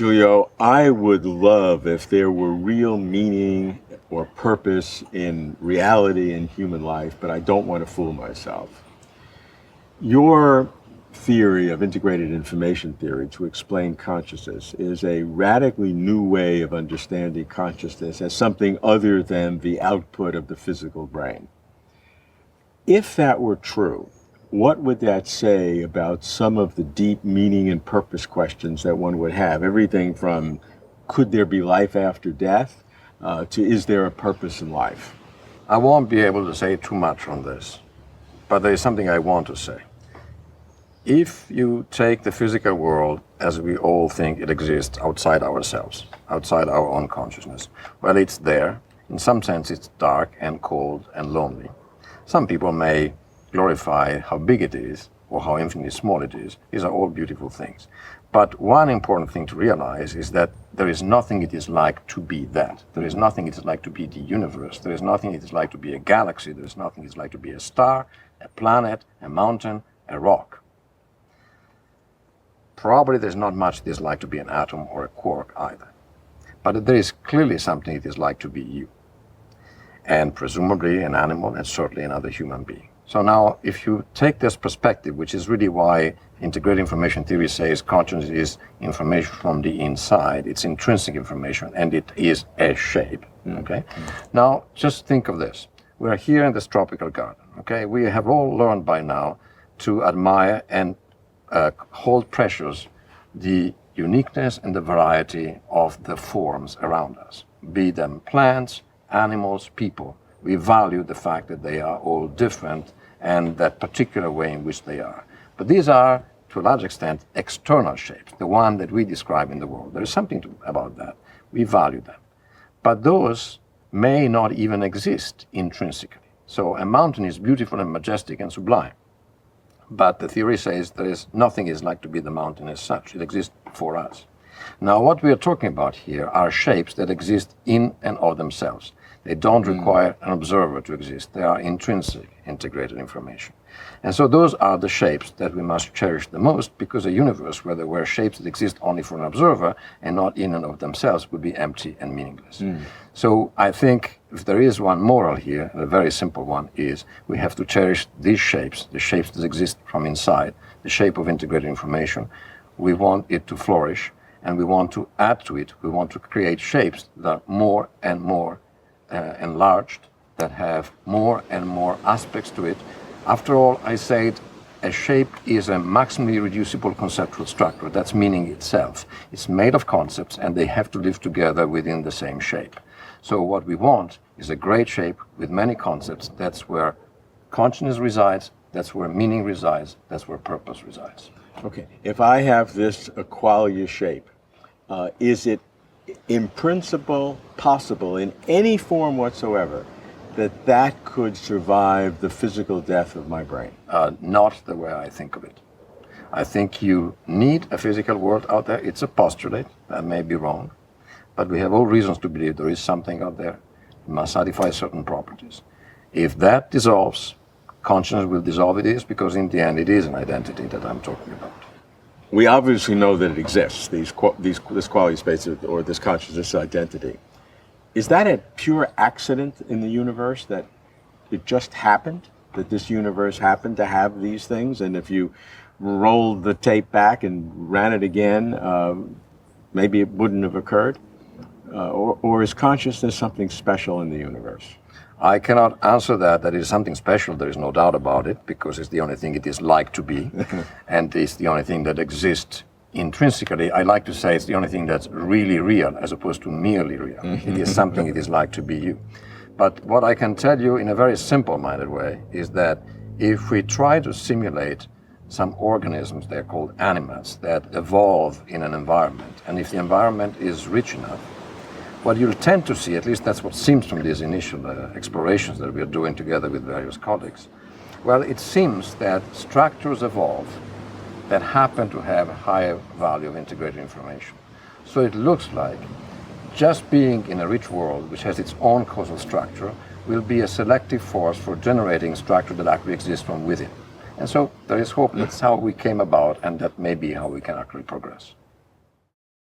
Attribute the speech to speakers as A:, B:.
A: Giulio, I would love if there were real meaning or purpose in reality in human life, but I don't want to fool myself. Your theory of integrated information theory to explain consciousness is a radically new way of understanding consciousness as something other than the output of the physical brain. If that were true, what would that say about some of the deep meaning and purpose questions that one would have? Everything from could there be life after death to is there a purpose in life?
B: I won't be able to say too much on this, but there is something I want to say. If you take the physical world as we all think it exists outside ourselves, outside our own consciousness, well, it's there. In some sense, it's dark and cold and lonely. Some people may glorify how big it is or how infinitely small it is. These are all beautiful things. But one important thing to realize is that there is nothing it is like to be that. There is nothing it is like to be the universe. There is nothing it is like to be a galaxy. There is nothing it is like to be a star, a planet, a mountain, a rock. Probably there's not much it is like to be an atom or a quark either. But there is clearly something it is like to be you. And presumably an animal and certainly another human being. So now if you take this perspective, which is really why integrated information theory says consciousness is information from the inside, it's intrinsic information and it is a shape, okay? Now just think of this. We are here in this tropical garden, okay? We have all learned by now to admire and hold precious the uniqueness and the variety of the forms around us, be them plants, animals, people. We value the fact that they are all different and that particular way in which they are. But these are, to a large extent, external shapes, the one that we describe in the world. There is something about that. We value them. But those may not even exist intrinsically. So a mountain is beautiful and majestic and sublime. But the theory says there is nothing is like to be the mountain as such. It exists for us. Now what we are talking about here are shapes that exist in and of themselves. They don't require an observer to exist. They are intrinsic, integrated information. And so those are the shapes that we must cherish the most, because a universe where there were shapes that exist only for an observer and not in and of themselves would be empty and meaningless. So I think if there is one moral here, a very simple one, is we have to cherish these shapes, the shapes that exist from inside, the shape of integrated information. We want it to flourish and we want to add to it. We want to create shapes that are more and more enlarged, that have more and more aspects to it. After all, I said a shape is a maximally reducible conceptual structure. That's meaning itself. It's made of concepts and they have to live together within the same shape. So what we want is a great shape with many concepts. That's where consciousness resides, that's where meaning resides, that's where purpose resides.
A: Okay, if I have this qualia shape, is it in principle possible in any form whatsoever that that could survive the physical death of my brain?
B: Not the way I think of it. I think you need a physical world out there. It's a postulate, that may be wrong, but we have all reasons to believe there is something out there. It must satisfy certain properties. If that dissolves, consciousness will dissolve it is, because in the end it is an identity that I'm talking about.
A: We obviously know that it exists, this quality space or this consciousness identity. Is that a pure accident in the universe, that it just happened, that this universe happened to have these things, and if you rolled the tape back and ran it again, maybe it wouldn't have occurred? Or is consciousness something special in the universe?
B: I cannot answer that. That is something special, there is no doubt about it, because it's the only thing it is like to be, and it's the only thing that exists intrinsically. I like to say it's the only thing that's really real, as opposed to merely real. It is something it is like to be you. But what I can tell you in a very simple-minded way is that if we try to simulate some organisms, they're called animals, that evolve in an environment, and if the environment is rich enough, what you'll tend to see, at least that's what seems from these initial explorations that we are doing together with various colleagues, well, it seems that structures evolve that happen to have a higher value of integrated information. So it looks like just being in a rich world, which has its own causal structure, will be a selective force for generating structure that actually exists from within. And so there is hope that's how we came about, and that may be how we can actually progress.